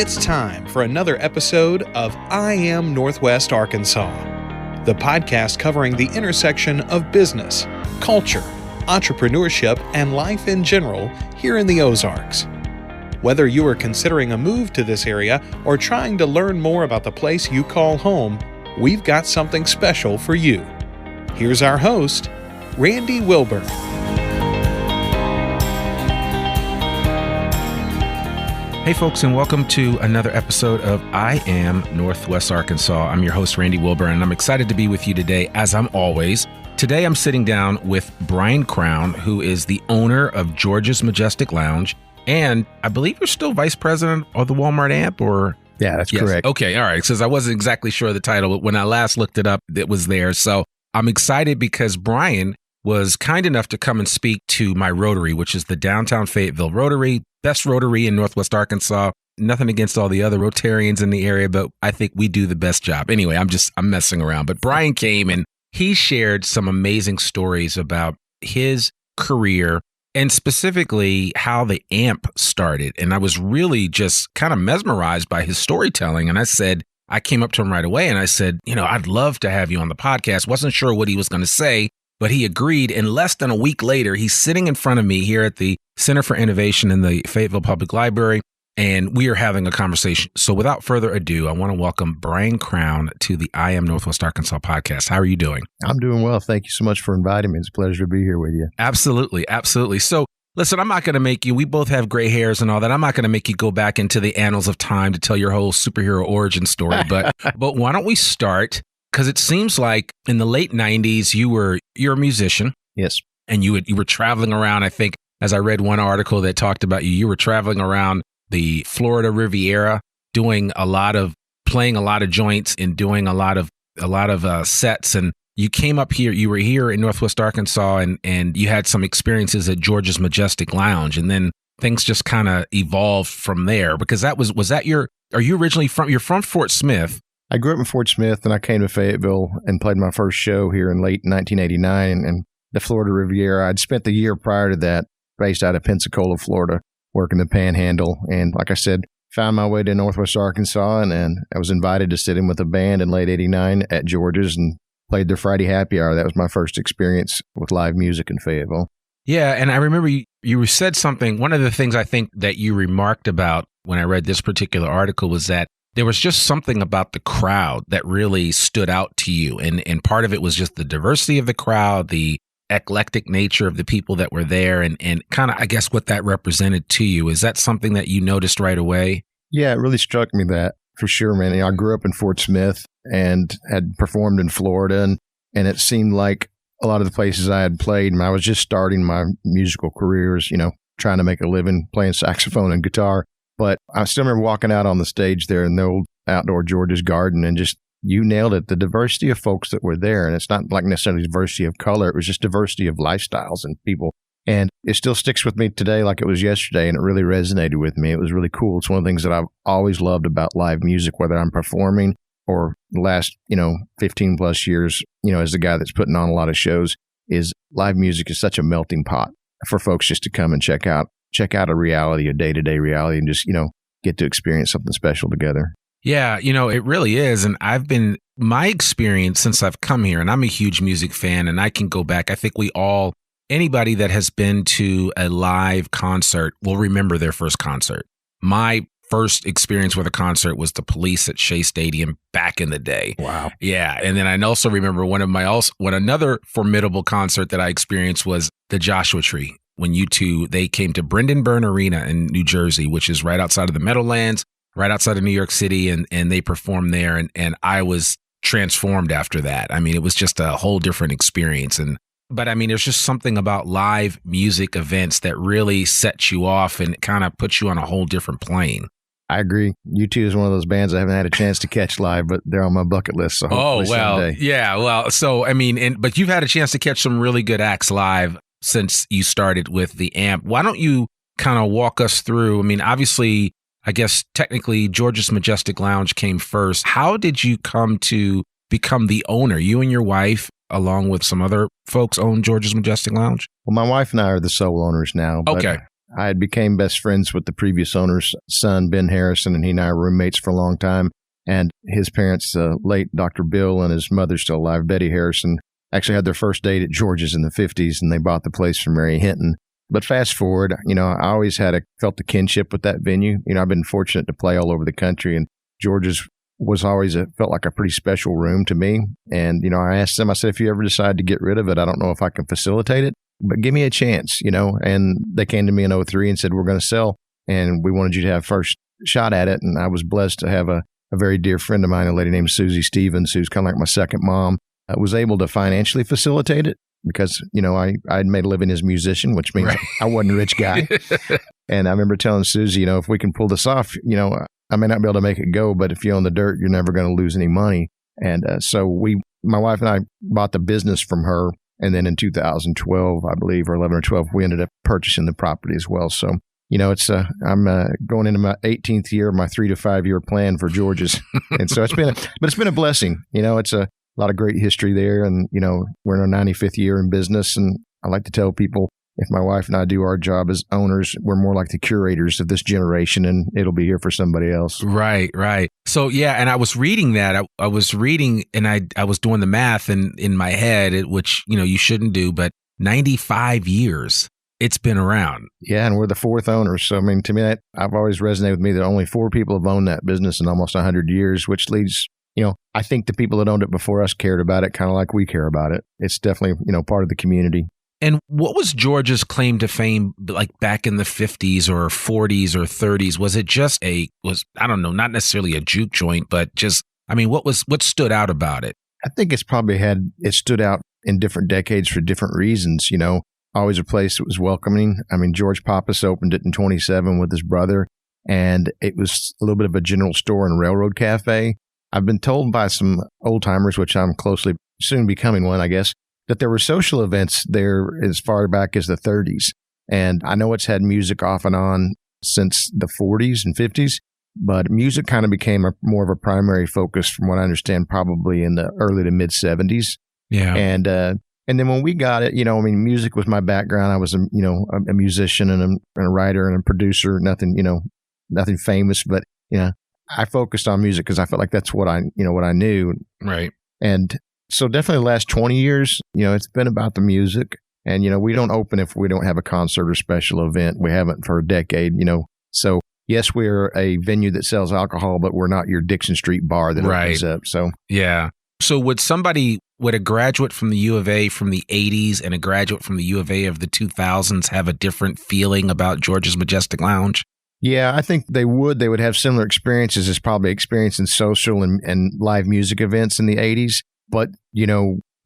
It's time for another episode of I Am Northwest Arkansas, the podcast covering the intersection of business, culture, entrepreneurship, and life in general here in the Ozarks. Whether you are considering a move to this area or trying to learn more about the place you call home, we've got something special for you. Here's our host, Randy Wilburn. Hey folks, and welcome to another episode of I Am Northwest Arkansas. I'm your host, Randy Wilburn, and I'm excited to be with you today, as I'm always. Today I'm sitting down with Brian Crowne, who is the owner of George's Majestic Lounge, and I believe you're still vice president of the Walmart AMP, or... Yeah, that's correct. Okay, all right, because I wasn't exactly sure of the title, but when I last looked it up, it was there. So I'm excited because Brian was kind enough to come and speak to my Rotary, which is the downtown Fayetteville Rotary, best Rotary in Northwest Arkansas. Nothing against all the other Rotarians in the area, but I think we do the best job. Anyway, I'm messing around. But Brian came and he shared some amazing stories about his career and specifically how the AMP started. And I was really just kind of mesmerized by his storytelling. And I came up to him right away and I said, I'd love to have you on the podcast. Wasn't sure what he was going to say, but he agreed. And less than a week later, he's sitting in front of me here at the Center for Innovation in the Fayetteville Public Library, and we are having a conversation. So without further ado, I want to welcome Brian Crowne to the I Am Northwest Arkansas podcast. How are you doing? I'm doing well. Thank you so much for inviting me. It's a pleasure to be here with you. Absolutely. Absolutely. So listen, I'm not going to make you, we both have gray hairs and all that. I'm not going to make you go back into the annals of time to tell your whole superhero origin story, but why don't we start? Because it seems like in the late 90s, you're a musician. Yes. And you were traveling around. I think, as I read one article that talked about you were traveling around the Florida Riviera, playing a lot of joints and doing a lot of sets. And you came up here, you were here in Northwest Arkansas and you had some experiences at George's Majestic Lounge. And then things just kind of evolved from there, because are you originally you're from Fort Smith? I grew up in Fort Smith and I came to Fayetteville and played my first show here in late 1989 and the Florida Riviera. I'd spent the year prior to that based out of Pensacola, Florida, working the Panhandle. And like I said, found my way to Northwest Arkansas and I was invited to sit in with a band in late 89 at George's and played their Friday happy hour. That was my first experience with live music in Fayetteville. Yeah, and I remember you said something, one of the things I think that you remarked about when I read this particular article was that there was just something about the crowd that really stood out to you. And part of it was just the diversity of the crowd, the eclectic nature of the people that were there, and kind of, I guess, what that represented to you. Is that something that you noticed right away? Yeah, it really struck me that, for sure, man. I grew up in Fort Smith and had performed in Florida, and it seemed like a lot of the places I had played, and I was just starting my musical careers, trying to make a living playing saxophone and guitar. But I still remember walking out on the stage there in the old outdoor George's Garden and just, you nailed it, the diversity of folks that were there. And it's not like necessarily diversity of color. It was just diversity of lifestyles and people. And it still sticks with me today like it was yesterday. And it really resonated with me. It was really cool. It's one of the things that I've always loved about live music, whether I'm performing or the last, 15 plus years, as the guy that's putting on a lot of shows, is live music is such a melting pot for folks just to come and check out a reality, a day-to-day reality, and just, get to experience something special together. Yeah, it really is. And my experience since I've come here, and I'm a huge music fan, and I can go back, I think anybody that has been to a live concert will remember their first concert. My first experience with a concert was the Police at Shea Stadium back in the day. Wow. Yeah. And then I also remember another formidable concert that I experienced was the Joshua Tree. When they came to Brendan Byrne Arena in New Jersey, which is right outside of the Meadowlands, right outside of New York City, and they performed there, and I was transformed after that. I mean, it was just a whole different experience. But there's just something about live music events that really sets you off and kind of puts you on a whole different plane. I agree. U2 is one of those bands I haven't had a chance to catch live, but they're on my bucket list. So hopefully someday. Yeah. Well, so, but you've had a chance to catch some really good acts live since you started with the AMP. Why don't you kind of walk us through? Obviously, I guess technically George's Majestic Lounge came first. How did you come to become the owner? You and your wife, along with some other folks, own George's Majestic Lounge? Well, my wife and I are the sole owners now. But okay. I had became best friends with the previous owner's son, Ben Harrison, and he and I were roommates for a long time. And his parents, late Dr. Bill and his mother still alive, Betty Harrison, actually had their first date at George's in the 50s, and they bought the place from Mary Hinton. But fast forward, I always felt a kinship with that venue. I've been fortunate to play all over the country, and George's was always felt like a pretty special room to me. And, I asked them, I said, if you ever decide to get rid of it, I don't know if I can facilitate it, but give me a chance, And they came to me in 2003 and said, we're going to sell, and we wanted you to have first shot at it. And I was blessed to have a very dear friend of mine, a lady named Susie Stevens, who's kind of like my second mom, was able to financially facilitate it because, I'd made a living as a musician, which means I wasn't a rich guy. And I remember telling Susie, if we can pull this off, I may not be able to make it go, but if you own the dirt, you're never going to lose any money. And so my wife and I bought the business from her. And then in 2012, I believe, or 11 or 12, we ended up purchasing the property as well. So, I'm going into my 18th year of my 3 to 5 year plan for George's. And so it's been a blessing. It's a lot of great history there. And, we're in our 95th year in business. And I like to tell people, if my wife and I do our job as owners, we're more like the curators of this generation, and it'll be here for somebody else. Right. So, yeah, and I was reading that. I was reading, and I was doing the math in my head, which, you shouldn't do, but 95 years it's been around. Yeah, and we're the fourth owners. So, to me, I've always resonated with me that only 4 people have owned that business in almost 100 years, which leads, I think the people that owned it before us cared about it kind of like we care about it. It's definitely, part of the community. And what was George's claim to fame like back in the 50s or 40s or 30s? Was it just I don't know, not necessarily a juke joint, but just, what stood out about it? I think it's probably it stood out in different decades for different reasons, always a place that was welcoming. George Pappas opened it in 27 with his brother, and it was a little bit of a general store and railroad cafe. I've been told by some old timers, which I'm closely soon becoming one, I guess, that there were social events there as far back as the 30s. And I know it's had music off and on since the 40s and 50s, but music kind of became more of a primary focus, from what I understand, probably in the early to mid 70s. Yeah. And then when we got it, music was my background. I was a musician and a writer and a producer, nothing famous, but, I focused on music because I felt like that's what I knew. Right. And so definitely the last 20 years, it's been about the music. And, we don't open if we don't have a concert or special event. We haven't for a decade, So, yes, we're a venue that sells alcohol, but we're not your Dixon Street bar that opens up. So, yeah. So would a graduate from the U of A from the 80s and a graduate from the U of A of the 2000s have a different feeling about George's Majestic Lounge? Yeah, I think they would. They would have similar experiences as probably experiencing social and live music events in the 80s. But,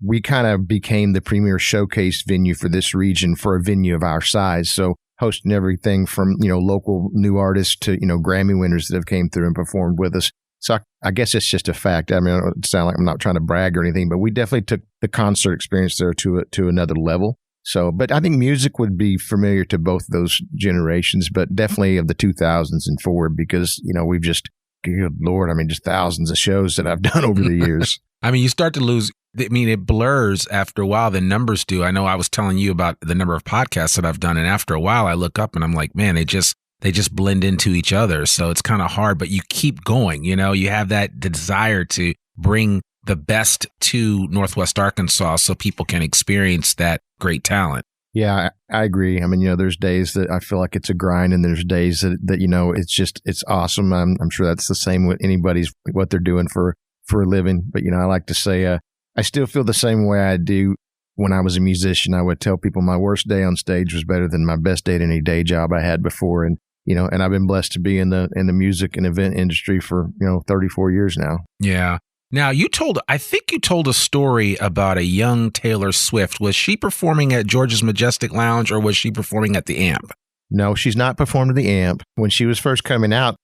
we kind of became the premier showcase venue for this region for a venue of our size. So hosting everything from, local new artists to, Grammy winners that have came through and performed with us. So I guess it's just a fact. It sounds like I'm not trying to brag or anything, but we definitely took the concert experience there to another level. So, but I think music would be familiar to both those generations, but definitely of the 2000s and forward, because, we've just, good Lord, just thousands of shows that I've done over the years. You start to lose, it blurs after a while, the numbers do. I know I was telling you about the number of podcasts that I've done, and after a while I look up and I'm like, man, they just blend into each other. So it's kind of hard, but you keep going, you have that desire to bring the best to Northwest Arkansas so people can experience that great talent. Yeah, I agree. There's days that I feel like it's a grind, and there's days that it's awesome. I'm sure that's the same with anybody's, what they're doing for a living. But, I like to say, I still feel the same way I do when I was a musician. I would tell people my worst day on stage was better than my best day at any day job I had before. And, and I've been blessed to be in the music and event industry for, 34 years now. Yeah. Now, I think you told a story about a young Taylor Swift. Was she performing at George's Majestic Lounge, or was she performing at the Amp? No, she's not performed at the Amp. When she was first coming out,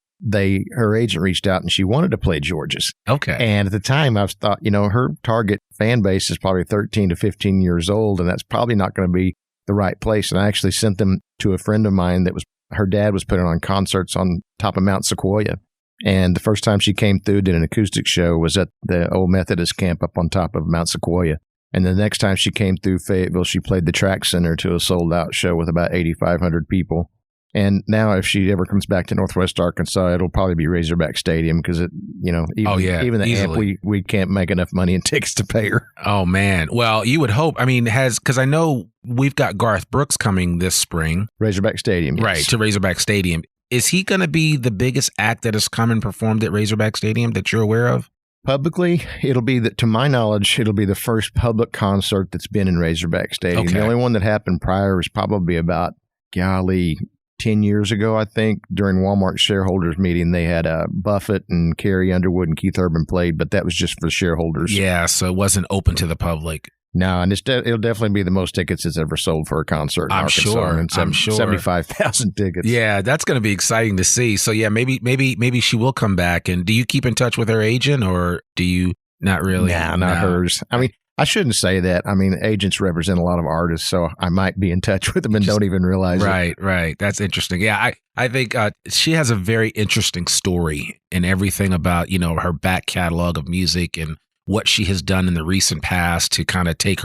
her agent reached out and she wanted to play George's. Okay. And at the time, I thought, her target fan base is probably 13 to 15 years old, and that's probably not going to be the right place. And I actually sent them to a friend of mine her dad was putting on concerts on top of Mount Sequoia. And the first time she came through, did an acoustic show, was at the old Methodist camp up on top of Mount Sequoia. And the next time she came through Fayetteville, she played the Track Center to a sold-out show with about 8,500 people. And now if she ever comes back to Northwest Arkansas, it'll probably be Razorback Stadium because even the easily. amp, we can't make enough money in tickets to pay her. Oh, man. Well, you would hope. I mean, because I know we've got Garth Brooks coming this spring. Razorback Stadium. Yes. Right, to Razorback Stadium. Is he going to be the biggest act that has come and performed at Razorback Stadium that you're aware of? Publicly, to my knowledge, it'll be the first public concert that's been in Razorback Stadium. Okay. The only one that happened prior was probably about, 10 years ago, I think, during Walmart's shareholders meeting. They had Buffett and Carrie Underwood and Keith Urban played, but that was just for shareholders. Yeah, so it wasn't open to the public. No, and it'll definitely be the most tickets it's ever sold for a concert in Arkansas. I'm sure. 75,000 tickets. Yeah, that's going to be exciting to see. So yeah, maybe she will come back. And do you keep in touch with her agent, or do you not really? Nah, not hers. I mean, I shouldn't say that. I mean, agents represent a lot of artists, so I might be in touch with them and don't even realize it. Right. That's interesting. Yeah, I think she has a very interesting story and everything about, her back catalog of music and what she has done in the recent past to kind of take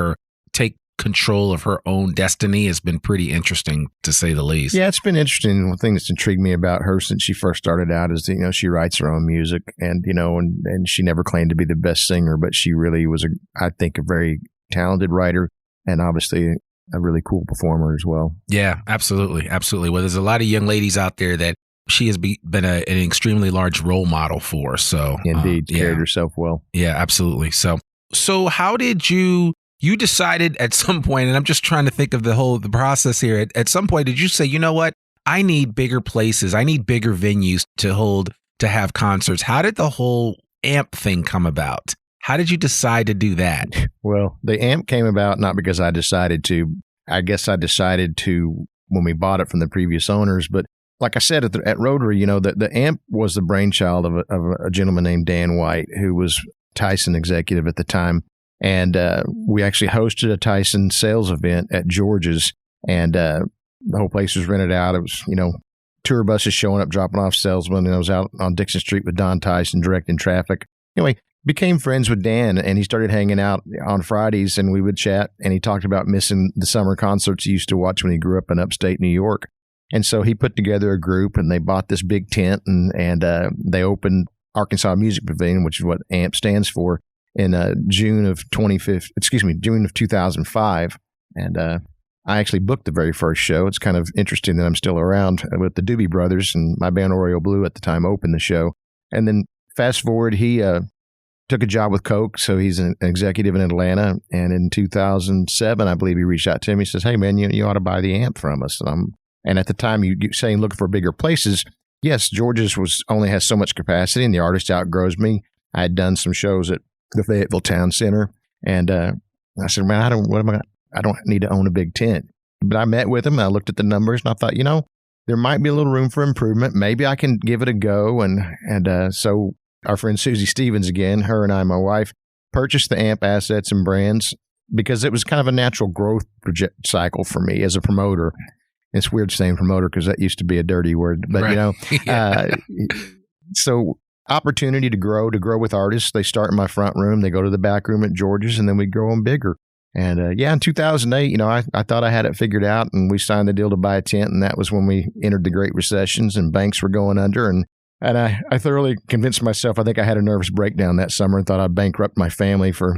control of her own destiny has been pretty interesting, to say the least. Yeah, it's been interesting. One thing that's intrigued me about her since she first started out is that, she writes her own music and she never claimed to be the best singer, but she really was, I think, a very talented writer and obviously a really cool performer as well. Yeah, absolutely. Absolutely. Well, there's a lot of young ladies out there that she has been an extremely large role model for. So indeed, carried herself well. Yeah, absolutely. So how did you decided at some point, and I'm just trying to think of the process here. At some point, did you say, you know what? I need bigger places. I need bigger venues to have concerts. How did the whole AMP thing come about? How did you decide to do that? Well, the AMP came about not because I decided to. I guess I decided to when we bought it from the previous owners. But like I said at Rotary, the AMP was the brainchild of a gentleman named Dan White, who was Tyson executive at the time. And we actually hosted a Tyson sales event at George's, and the whole place was rented out. It was, tour buses showing up, dropping off salesmen, and I was out on Dixon Street with Don Tyson directing traffic. Anyway, became friends with Dan, and he started hanging out on Fridays, and we would chat, and he talked about missing the summer concerts he used to watch when he grew up in upstate New York. And so he put together a group, and they bought this big tent, and they opened Arkansas Music Pavilion, which is what AMP stands for, in June of 2005. And I actually booked the very first show. It's kind of interesting that I'm still around with the Doobie Brothers, and my band Oriole Blue at the time opened the show. And then fast forward, he took a job with Coke, so he's an executive in Atlanta. And in 2007, I believe he reached out to him. He says, "Hey, man, you ought to buy the AMP from us." And at the time, you saying looking for bigger places. Yes, George's only has so much capacity, and the artist outgrows me. I had done some shows at the Fayetteville Town Center, and I said, "Man, I don't need to own a big tent." But I met with him, and I looked at the numbers, and I thought, there might be a little room for improvement. Maybe I can give it a go. And so our friend Susie Stevens, again, her and I, my wife, purchased the AMP assets and brands because it was kind of a natural growth cycle for me as a promoter. It's weird saying promoter because that used to be a dirty word, but right. So opportunity to grow with artists. They start in my front room, they go to the back room at George's, and then we grow them bigger. And in 2008, I thought I had it figured out, and we signed the deal to buy a tent, and that was when we entered the Great Recessions and banks were going under. And I thoroughly convinced myself, I think I had a nervous breakdown that summer and thought I'd bankrupt my family for,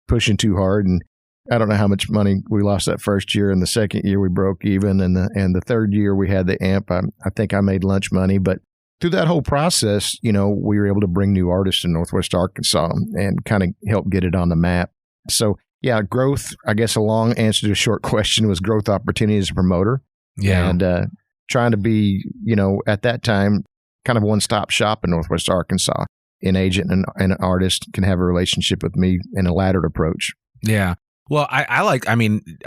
pushing too hard. And I don't know how much money we lost that first year. And the second year we broke even. And the third year we had the AMP. I think I made lunch money. But through that whole process, we were able to bring new artists in Northwest Arkansas and kind of help get it on the map. So, yeah, growth, I guess a long answer to a short question was growth opportunity as a promoter. Yeah. And trying to be, at that time, kind of one-stop shop in Northwest Arkansas. An agent and an artist can have a relationship with me in a laddered approach. Yeah. Well, I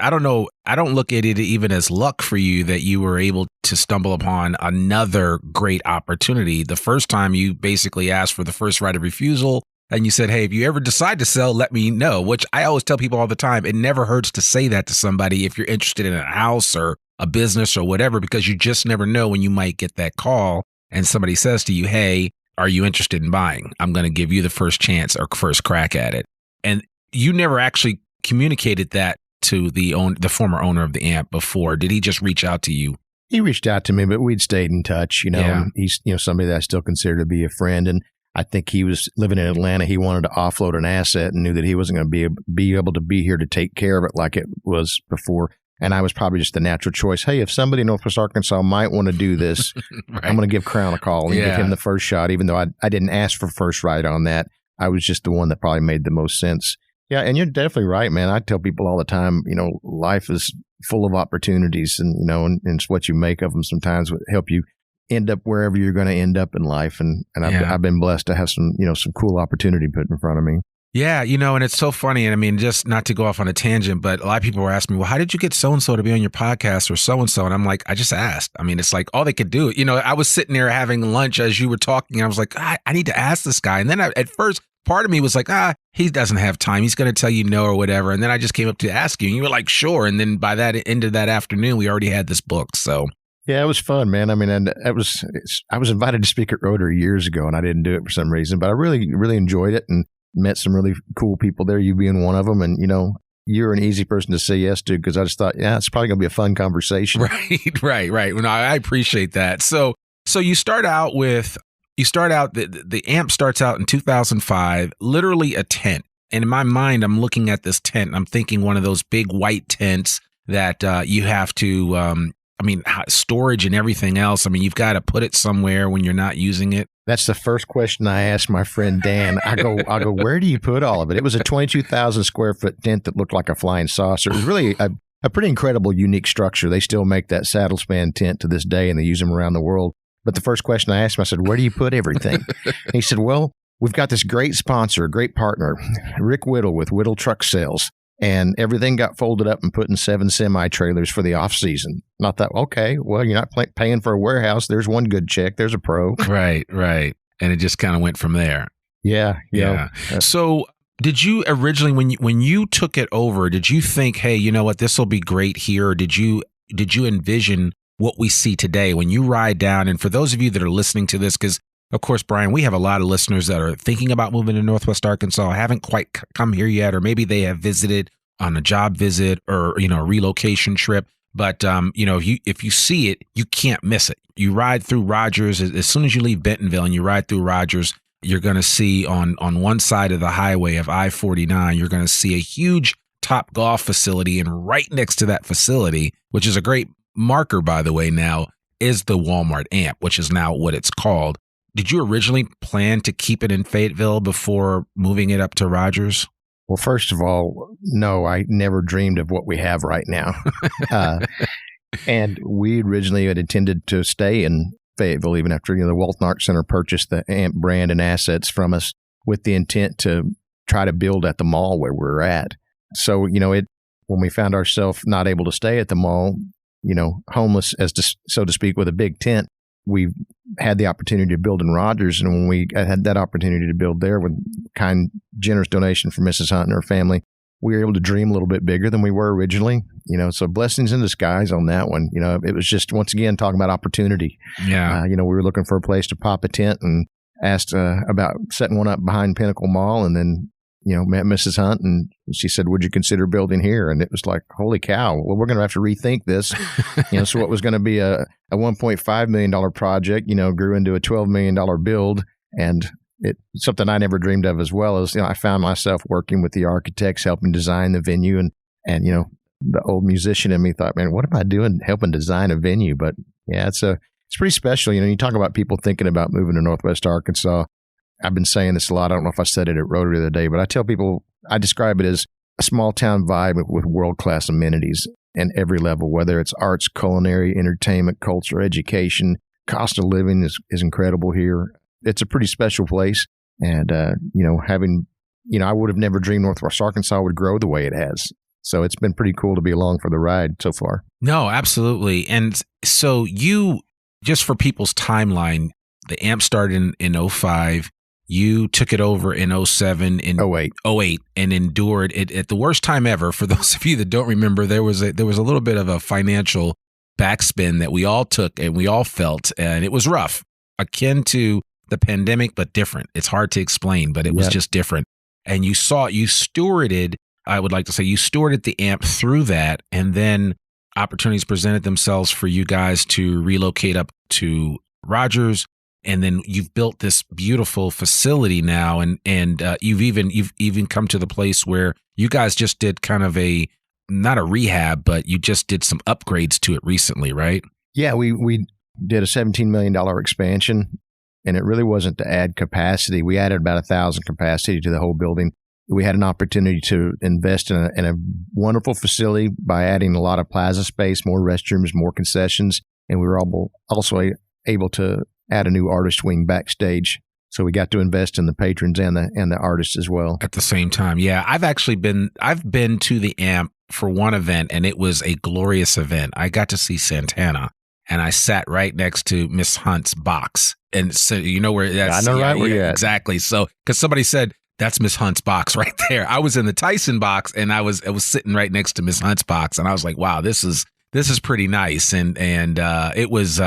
don't know. I don't look at it even as luck for you that you were able to stumble upon another great opportunity. The first time you basically asked for the first right of refusal and you said, "Hey, if you ever decide to sell, let me know," which I always tell people all the time. It never hurts to say that to somebody if you're interested in a house or a business or whatever, because you just never know when you might get that call and somebody says to you, "Hey, are you interested in buying? I'm going to give you the first chance or first crack at it." And you never actually communicated that to the former owner of the AMP before. Did he just reach out to you He reached out to me, but we'd stayed in touch, Yeah. and he's, somebody that I still consider to be a friend. And I think he was living in Atlanta. He wanted to offload an asset and knew that he wasn't going to be able to be here to take care of it like it was before. And I was probably just the natural choice. Hey, if somebody in Northwest Arkansas might want to do this, Right. I'm going to give Crowne a call and give him the first shot, even though I didn't ask for first right on that. I was just the one that probably made the most sense. Yeah, and you're definitely right, man. I tell people all the time, life is full of opportunities, and and it's what you make of them sometimes would help you end up wherever you're going to end up in life. And I've been blessed to have some cool opportunity put in front of me. Yeah, and it's so funny. And I mean, just not to go off on a tangent, but a lot of people were asking me, well, how did you get so-and-so to be on your podcast or so-and-so? And I'm like, I just asked. I mean, it's like all they could do. I was sitting there having lunch as you were talking. And I was like, I need to ask this guy. And then at first, part of me was like, he doesn't have time. He's going to tell you no or whatever. And then I just came up to ask you. And you were like, sure. And then by that end of that afternoon, we already had this book. So yeah, it was fun, man. I mean, and I was invited to speak at Rotary years ago, and I didn't do it for some reason, but I really, really enjoyed it and met some really cool people there, you being one of them. And, you're an easy person to say yes to because I just thought, yeah, it's probably going to be a fun conversation. Right. Well, I appreciate that. So you start out, the amp starts out in 2005, literally a tent. And in my mind, I'm looking at this tent and I'm thinking one of those big white tents that you have to, storage and everything else. I mean, you've got to put it somewhere when you're not using it. That's the first question I asked my friend Dan. I go, where do you put all of it? It was a 22,000 square foot tent that looked like a flying saucer. It was really a pretty incredible, unique structure. They still make that saddle span tent to this day, and they use them around the world. But the first question I asked him, I said, where do you put everything? And he said, well, we've got this great sponsor, a great partner, Rick Whittle with Whittle Truck Sales. And everything got folded up and put in 7 semi-trailers for the off-season. And I thought, okay, well, you're not paying for a warehouse. There's one good check. There's a pro. Right. And it just kind of went from there. Yeah. So did you originally, when you took it over, did you think, hey, you know what, this will be great here? Or did you envision what we see today when you ride down? And for those of you that are listening to this, because of course, Brian, we have a lot of listeners that are thinking about moving to Northwest Arkansas, haven't quite come here yet, or maybe they have visited on a job visit or, a relocation trip. But, if you see it, you can't miss it. You ride through Rogers. As soon as you leave Bentonville and you ride through Rogers, you're going to see on one side of the highway of I-49, you're going to see a huge Top Golf facility. And right next to that facility, which is a great marker, by the way, now, is the Walmart Amp, which is now what it's called. Did you originally plan to keep it in Fayetteville before moving it up to Rogers? Well, first of all, no, I never dreamed of what we have right now. And we originally had intended to stay in Fayetteville even after the Walton Art Center purchased the AMP brand and assets from us with the intent to try to build at the mall where we're at. So, when we found ourselves not able to stay at the mall, homeless, so to speak, with a big tent, we had the opportunity to build in Rogers. And when we had that opportunity to build there with kind, generous donation from Mrs. Hunt and her family, we were able to dream a little bit bigger than we were originally. So blessings in disguise on that one. It was just, once again, talking about opportunity. Yeah. We were looking for a place to pop a tent and asked about setting one up behind Pinnacle Mall, and then met Mrs. Hunt, and she said, would you consider building here? And it was like, holy cow, well, we're going to have to rethink this. So what was going to be a $1.5 million project, grew into a $12 million build. And it's something I never dreamed of as well as, I found myself working with the architects, helping design the venue. And the old musician in me thought, man, what am I doing helping design a venue? But yeah, it's pretty special. You talk about people thinking about moving to Northwest Arkansas. I've been saying this a lot. I don't know if I said it at Rotary the other day, but I tell people, I describe it as a small town vibe with world-class amenities in every level, whether it's arts, culinary, entertainment, culture, education. Cost of living is incredible here. It's a pretty special place. And, I would have never dreamed Northwest Arkansas would grow the way it has. So it's been pretty cool to be along for the ride so far. No, absolutely. And so just for people's timeline, the AMP started in 05. You took it over in 07 and 08 and endured it at the worst time ever. For those of you that don't remember, there was a little bit of a financial backspin that we all took and we all felt, and it was rough, akin to the pandemic, but different. It's hard to explain, but it was just different. And you stewarded the AMP through that. And then opportunities presented themselves for you guys to relocate up to Rogers. And then you've built this beautiful facility now, and you've even come to the place where you guys just did kind of not a rehab, but you just did some upgrades to it recently, right? Yeah, we did a $17 million expansion, and it really wasn't to add capacity. We added about 1,000 capacity to the whole building. We had an opportunity to invest in a wonderful facility by adding a lot of plaza space, more restrooms, more concessions, and we were also able to add a new artist wing backstage. So we got to invest in the patrons and the artists as well at the same time. Yeah, I've been to the AMP for one event, and it was a glorious event. I got to see Santana, and I sat right next to Miss Hunt's box, and so you know where that's. I know right where you're at. Exactly. So because somebody said that's Miss Hunt's box right there. I was in the Tyson box, and I was sitting right next to Miss Hunt's box, and I was like, wow, this is pretty nice, and it was.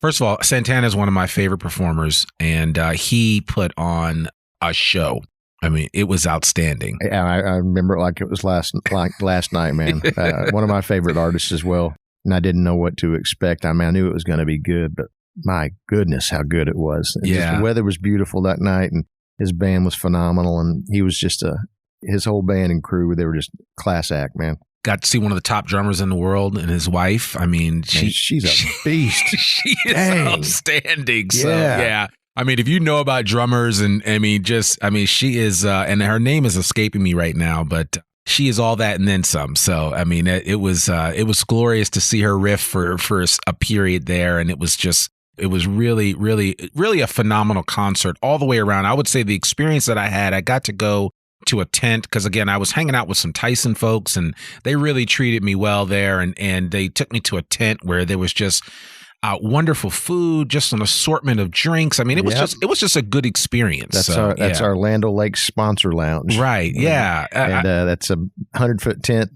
First of all, Santana is one of my favorite performers, and he put on a show. I mean, it was outstanding. Yeah, I remember it like it was last night, man. One of my favorite artists as well, and I didn't know what to expect. I mean, I knew it was going to be good, but my goodness, how good it was. The weather was beautiful that night, and his band was phenomenal, and he was just his whole band and crew, they were just class act, man. Got to see one of the top drummers in the world and his wife. I mean, she's a beast. She is outstanding. So, yeah. I mean, if you know about drummers and she is, and her name is escaping me right now, but she is all that and then some. So, I mean, it was glorious to see her riff for a period there. And it was really, really, really a phenomenal concert all the way around. I would say the experience that I got to go to a tent because, again, I was hanging out with some Tyson folks, and they really treated me well there, and they took me to a tent where there was just wonderful food, just an assortment of drinks. I mean, it was just a good experience. That's our Land O'Lakes sponsor lounge, right? Yeah, and that's a 100-foot tent,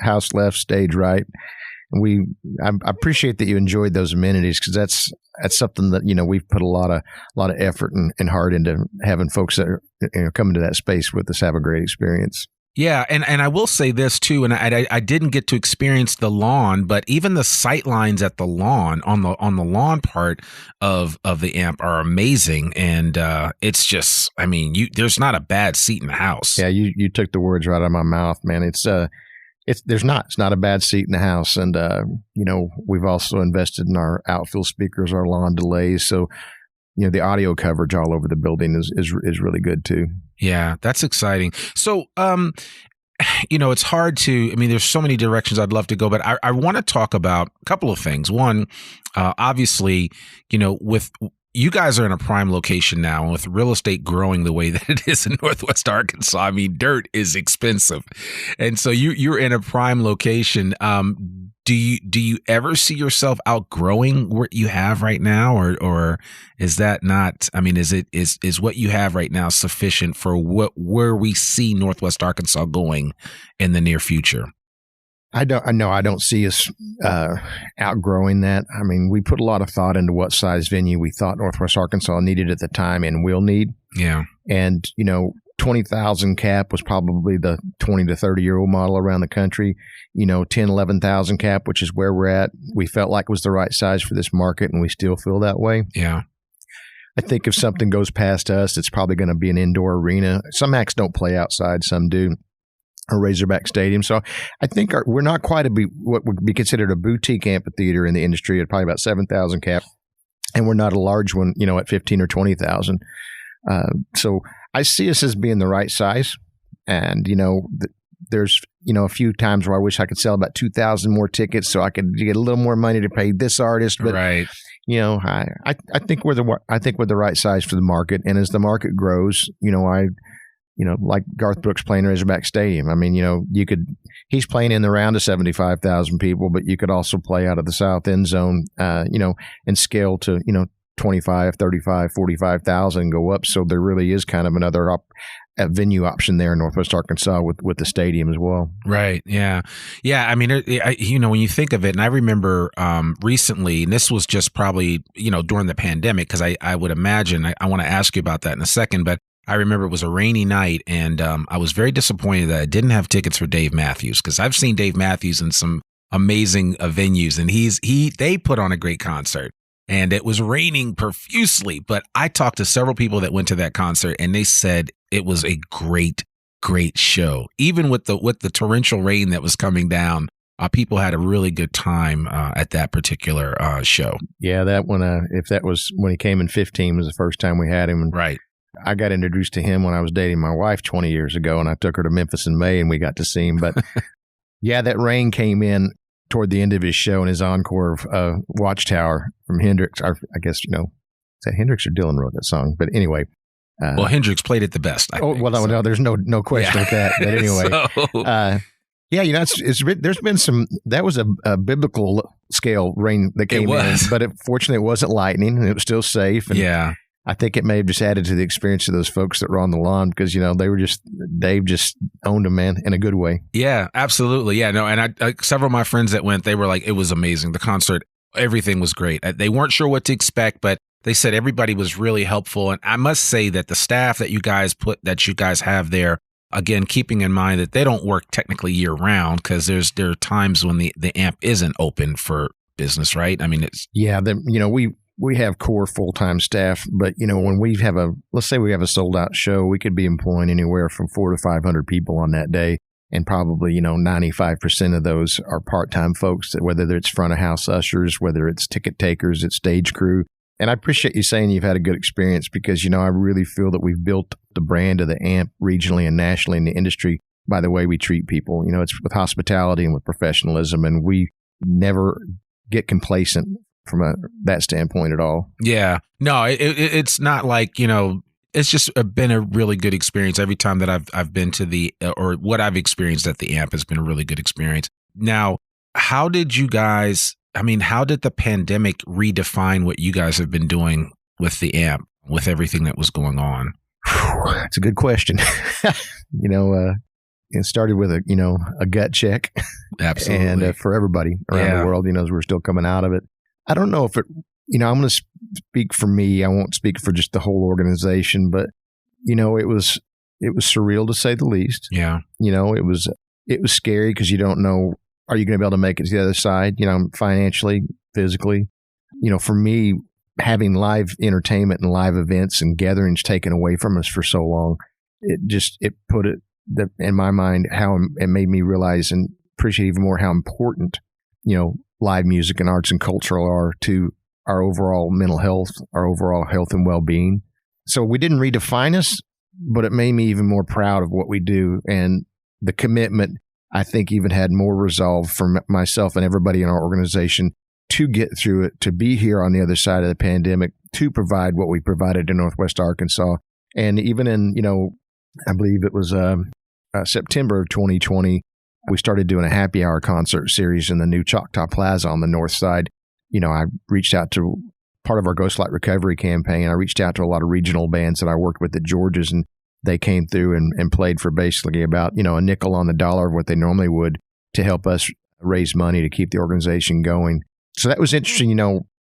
house left, stage right. I appreciate that you enjoyed those amenities because that's something that we've put a lot of effort and heart into having folks that are coming to that space with us have a great experience. Yeah, and I will say this too, and I didn't get to experience the lawn, but even the sight lines at the lawn on the lawn part of the AMP are amazing, and it's just, I mean, there's not a bad seat in the house. Yeah, you took the words right out of my mouth, man. It's not a bad seat in the house. And, we've also invested in our outfield speakers, our lawn delays. So, the audio coverage all over the building is really good too. Yeah, that's exciting. So, it's hard to, I mean, there's so many directions I'd love to go, but I want to talk about a couple of things. One, obviously, with you guys are in a prime location now, and with real estate growing the way that it is in Northwest Arkansas, I mean, dirt is expensive. And so you're in a prime location. Do you ever see yourself outgrowing what you have right now, or is that not, I mean, is what you have right now sufficient for where we see Northwest Arkansas going in the near future? I don't see us outgrowing that. I mean, we put a lot of thought into what size venue we thought Northwest Arkansas needed at the time and will need. Yeah. And, 20,000 cap was probably the 20 to 30-year-old model around the country. 10, 11,000 cap, which is where we're at, we felt like was the right size for this market, and we still feel that way. Yeah. I think if something goes past us, it's probably going to be an indoor arena. Some acts don't play outside, some do. Or Razorback Stadium. So I think we're not quite what would be considered a boutique amphitheater in the industry at probably about 7,000 cap. And we're not a large one, at 15 or 20,000. So I see us as being the right size. And, there's, a few times where I wish I could sell about 2,000 more tickets so I could get a little more money to pay this artist. But, right. I think we're the right size for the market. And as the market grows, like Garth Brooks playing Razorback Stadium. I mean, he's playing in the round of 75,000 people, but you could also play out of the south end zone, and scale to, 25, 35, 45,000 and go up. So there really is kind of another venue option there in Northwest Arkansas with the stadium as well. Right. Yeah. Yeah. I mean, when you think of it, and I remember recently, and this was just probably, during the pandemic, because I would imagine, I want to ask you about that in a second, but I remember it was a rainy night, and I was very disappointed that I didn't have tickets for Dave Matthews, because I've seen Dave Matthews in some amazing venues, and they put on a great concert. And it was raining profusely, but I talked to several people that went to that concert, and they said it was a great show. Even with the torrential rain that was coming down, people had a really good time at that particular show. Yeah, that one, if that was when he came in 15, was the first time we had him. Right. I got introduced to him when I was dating my wife 20 years ago, and I took her to Memphis in May, and we got to see him. But yeah, that rain came in toward the end of his show, and his encore of Watchtower from Hendrix. I guess, is that Hendrix or Dylan wrote that song? But anyway. Well, Hendrix played it the best. I think, no, there's no question with that. But anyway. Yeah, there's been some, that was a biblical scale rain that came in, but fortunately it wasn't lightning, and it was still safe. And yeah. I think it may have just added to the experience of those folks that were on the lawn, because, Dave just owned them, man, in a good way. Yeah, absolutely. Yeah, no, and several of my friends that went, they were like, it was amazing. The concert, everything was great. They weren't sure what to expect, but they said everybody was really helpful. And I must say that the staff that you guys have there, again, keeping in mind that they don't work technically year round, because there are times when the amp isn't open for business, right? I mean, we have core full-time staff, but when we have let's say we have a sold-out show, we could be employing anywhere from 400 to 500 people on that day, and probably 95% of those are part-time folks, whether it's front of house ushers, whether it's ticket takers, it's stage crew. And I appreciate you saying you've had a good experience, because I really feel that we've built the brand of the amp regionally and nationally in the industry by the way we treat people. It's with hospitality and with professionalism, and we never get complacent from that standpoint at all. Yeah. No, it's not like, it's just been a really good experience every time that I've been to or what I've experienced at the amp has been a really good experience. Now, how did the pandemic redefine what you guys have been doing with the amp, with everything that was going on? That's a good question. It started with a gut check. Absolutely. And for everybody around the world, as we're still coming out of it. I don't know if it, I'm going to speak for me. I won't speak for just the whole organization, but, it was surreal to say the least. Yeah. It was scary, because you don't know, are you going to be able to make it to the other side, financially, physically? For me, having live entertainment and live events and gatherings taken away from us for so long, it put it in my mind, how it made me realize and appreciate even more how important, live music and arts and culture are to our overall mental health, our overall health and well-being. So we didn't redefine us, but it made me even more proud of what we do. And the commitment, I think, even had more resolve from myself and everybody in our organization to get through it, to be here on the other side of the pandemic, to provide what we provided in Northwest Arkansas. And even in, I believe it was September of 2020, we started doing a happy hour concert series in the new Choctaw Plaza on the north side. I reached out to part of our Ghostlight Recovery campaign. I reached out to a lot of regional bands that I worked with at George's, and they came through and played for basically about, a nickel on the dollar of what they normally would to help us raise money to keep the organization going. So that was interesting.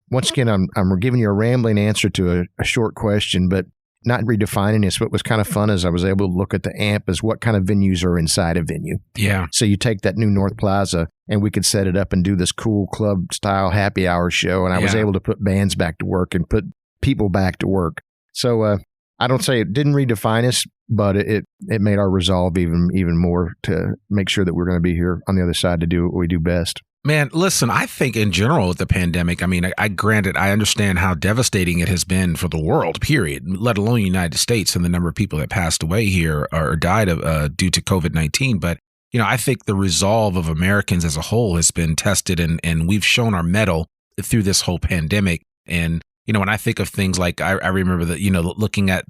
Once again, I'm giving you a rambling answer to a short question, but not redefining this. What was kind of fun is I was able to look at the amp as what kind of venues are inside a venue. Yeah. So you take that new North Plaza, and we could set it up and do this cool club style happy hour show. And I was able to put bands back to work and put people back to work. So I don't say it didn't redefine us, but it made our resolve even more to make sure that we're going to be here on the other side to do what we do best. Man, listen, I think in general with the pandemic, I mean, I granted, I understand how devastating it has been for the world, period, let alone the United States and the number of people that passed away here or died due to COVID-19. But, I think the resolve of Americans as a whole has been tested, and we've shown our mettle through this whole pandemic. And, when I think of things like, I remember that, looking at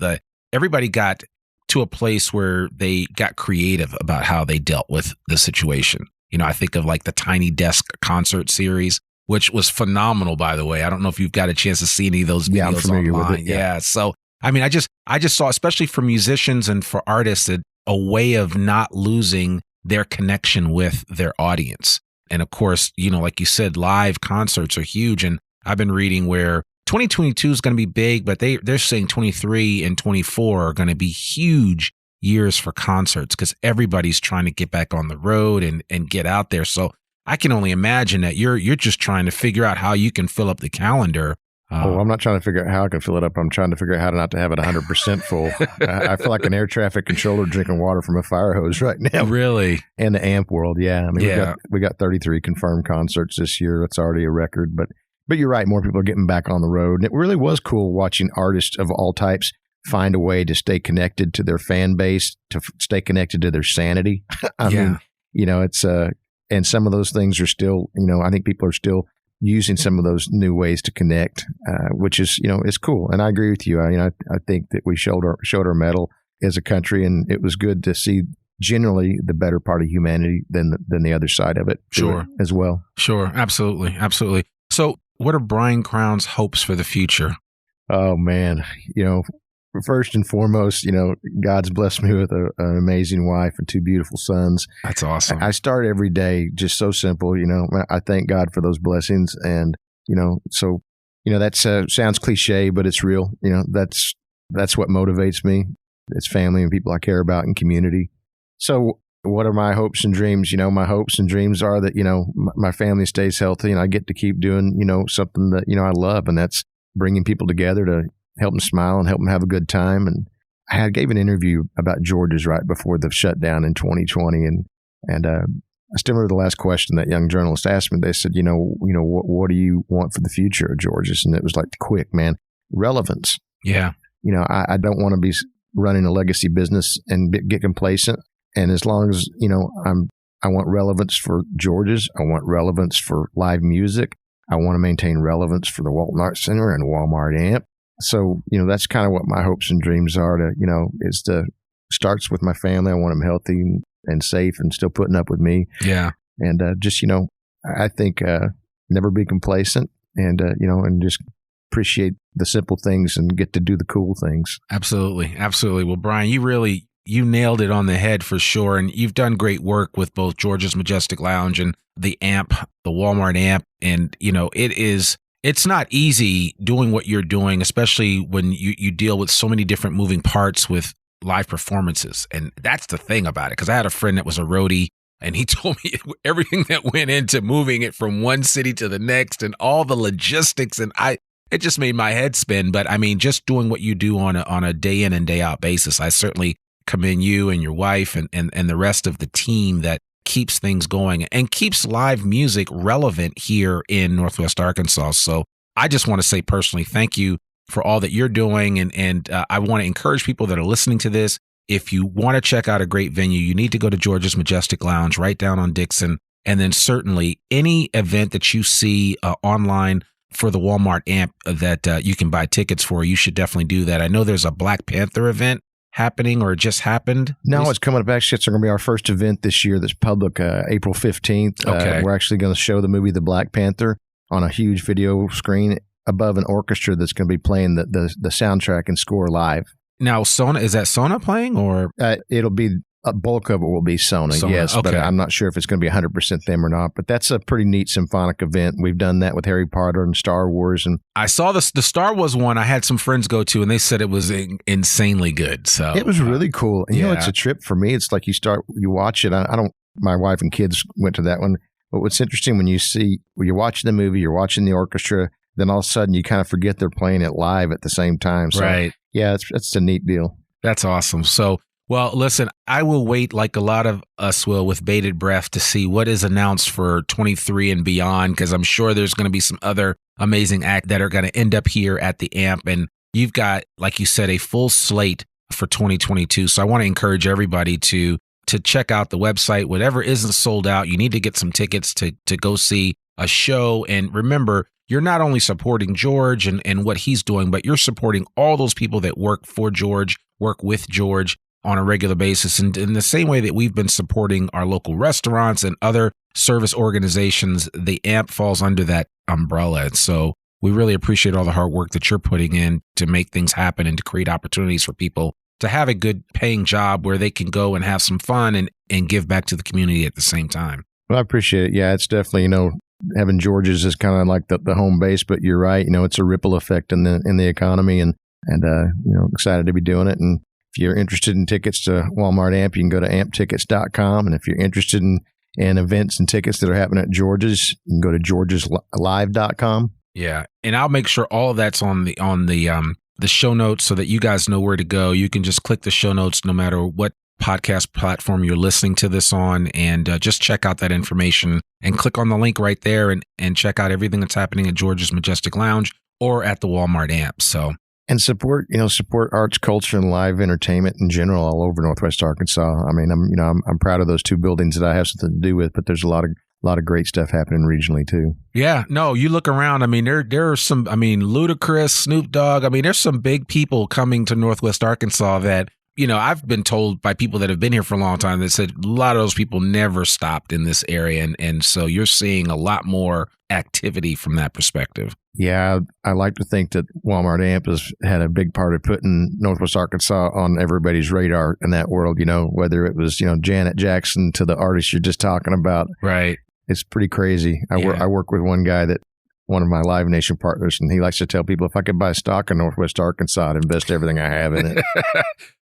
everybody got to a place where they got creative about how they dealt with the situation. I think of like the Tiny Desk concert series, which was phenomenal, by the way. I don't know if you've got a chance to see any of those videos I'm familiar online. with it. Yeah. So, I mean, I just saw, especially for musicians and for artists, a way of not losing their connection with their audience. And of course, like you said, live concerts are huge. And I've been reading where 2022 is going to be big, but they're saying 23 and 24 are going to be huge years for concerts because everybody's trying to get back on the road and get out there. So I can only imagine that you're just trying to figure out how you can fill up the calendar. I'm not trying to figure out how I can fill it up. I'm trying to figure out how not to have it 100% full. I feel like an air traffic controller drinking water from a fire hose right now. Really? In the amp world, yeah. I mean, we got 33 confirmed concerts this year. That's already a record. But you're right. More people are getting back on the road. And it really was cool watching artists of all types find a way to stay connected to their fan base, to stay connected to their sanity. I mean, it's and some of those things are still, I think people are still using some of those new ways to connect, which is, is cool. And I agree with you. I think that we showed our mettle as a country, and it was good to see generally the better part of humanity than the other side of it. Sure. As well. Sure. Absolutely. Absolutely. So what are Brian Crowne's hopes for the future? Oh man. First and foremost, God's blessed me with an amazing wife and two beautiful sons. That's awesome. I start every day just so simple. I thank God for those blessings. And, so, that sounds cliche, but it's real. That's what motivates me. It's family and people I care about and community. So what are my hopes and dreams? My hopes and dreams are that, my family stays healthy and I get to keep doing, something that, I love. And that's bringing people together to help them smile and help them have a good time. And I gave an interview about George's right before the shutdown in 2020. And I still remember the last question that young journalist asked me. They said, what do you want for the future of George's? And it was like, quick, man, relevance. Yeah. I don't want to be running a legacy business and get complacent. And as long as, I want relevance for George's, I want relevance for live music. I want to maintain relevance for the Walton Arts Center and Walmart Amp. So, that's kind of what my hopes and dreams are starts with my family. I want them healthy and safe and still putting up with me. Yeah. And I think never be complacent and just appreciate the simple things and get to do the cool things. Absolutely. Absolutely. Well, Brian, you nailed it on the head for sure. And you've done great work with both George's Majestic Lounge and the Amp, the Walmart Amp. And, it's not easy doing what you're doing, especially when you deal with so many different moving parts with live performances. And that's the thing about it. Because I had a friend that was a roadie, and he told me everything that went into moving it from one city to the next and all the logistics. And it just made my head spin. But I mean, just doing what you do on a day in and day out basis, I certainly commend you and your wife and the rest of the team that keeps things going and keeps live music relevant here in Northwest Arkansas. So I just want to say personally, thank you for all that you're doing. And I want to encourage people that are listening to this. If you want to check out a great venue, you need to go to George's Majestic Lounge right down on Dixon. And then certainly any event that you see online for the Walmart Amp that you can buy tickets for, you should definitely do that. I know there's a Black Panther event happening or it just happened? No, it's coming up. Actually, it's going to be our first event this year that's public, April 15th. Okay. We're actually going to show the movie The Black Panther on a huge video screen above an orchestra that's going to be playing the soundtrack and score live. Now, Sona, is that Sona playing or? It'll be, a bulk of it will be Sona, yes, okay. But I'm not sure if it's going to be 100% them or not. But that's a pretty neat symphonic event. We've done that with Harry Potter and Star Wars. And I saw the Star Wars one I had some friends go to, and they said it was insanely good. So it was really cool. And, it's a trip for me. It's like you watch it. My wife and kids went to that one. But what's interesting when you're watching the movie, you're watching the orchestra, then all of a sudden you kind of forget they're playing it live at the same time. So, right. Yeah, it's a neat deal. That's awesome. So, well, listen, I will wait like a lot of us will with bated breath to see what is announced for 23 and beyond, because I'm sure there's going to be some other amazing acts that are going to end up here at the Amp. And you've got, like you said, a full slate for 2022. So I want to encourage everybody to check out the website. Whatever isn't sold out, you need to get some tickets to go see a show. And remember, you're not only supporting George and what he's doing, but you're supporting all those people that work for George, work with George on a regular basis. And in the same way that we've been supporting our local restaurants and other service organizations, the Amp falls under that umbrella. And so we really appreciate all the hard work that you're putting in to make things happen and to create opportunities for people to have a good paying job where they can go and have some fun and give back to the community at the same time. Well, I appreciate it. Yeah, it's definitely, having George's is kind of like the home base, but you're right. It's a ripple effect in the economy, and excited to be doing it. And if you're interested in tickets to Walmart Amp, you can go to amptickets.com. And if you're interested in events and tickets that are happening at George's, you can go to georgeslive.com. Yeah, and I'll make sure all of that's on the show notes so that you guys know where to go. You can just click the show notes no matter what podcast platform you're listening to this on, and just check out that information and click on the link right there and check out everything that's happening at George's Majestic Lounge or at the Walmart Amp. And support arts, culture, and live entertainment in general all over Northwest Arkansas. I mean, I'm proud of those two buildings that I have something to do with, but there's a lot of great stuff happening regionally too. Yeah, no, you look around. I mean, there are some. I mean, Ludacris, Snoop Dogg. I mean, there's some big people coming to Northwest Arkansas that I've been told by people that have been here for a long time that said a lot of those people never stopped in this area, and so you're seeing a lot more activity from that perspective. Yeah, I like to think that Walmart Amp has had a big part of putting Northwest Arkansas on everybody's radar in that world, whether it was, Janet Jackson to the artist you're just talking about. Right. It's pretty crazy. I work with one guy one of my Live Nation partners, and he likes to tell people if I could buy stock in Northwest Arkansas, I'd invest everything I have in it.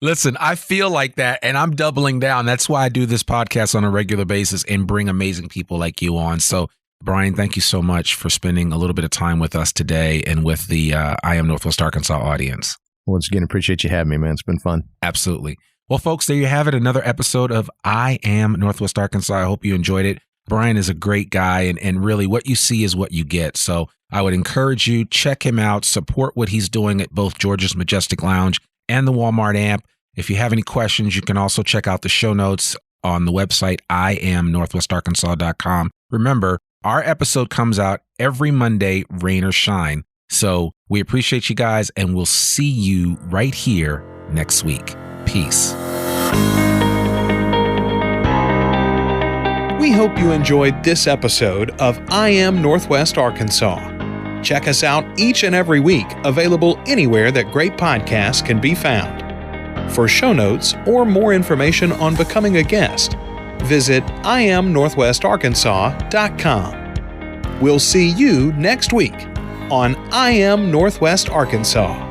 Listen, I feel like that, and I'm doubling down. That's why I do this podcast on a regular basis and bring amazing people like you on. So, Brian, thank you so much for spending a little bit of time with us today and with the I Am Northwest Arkansas audience. Once again, appreciate you having me, man. It's been fun. Absolutely. Well, folks, there you have it. Another episode of I Am Northwest Arkansas. I hope you enjoyed it. Brian is a great guy, and really what you see is what you get. So I would encourage you, check him out, support what he's doing at both George's Majestic Lounge and the Walmart Amp. If you have any questions, you can also check out the show notes on the website, iamnorthwestarkansas.com. Remember, our episode comes out every Monday, rain or shine. So we appreciate you guys, and we'll see you right here next week. Peace. We hope you enjoyed this episode of I Am Northwest Arkansas. Check us out each and every week, available anywhere that great podcasts can be found. For show notes or more information on becoming a guest, visit iamnorthwestarkansas.com. We'll see you next week on I Am Northwest Arkansas.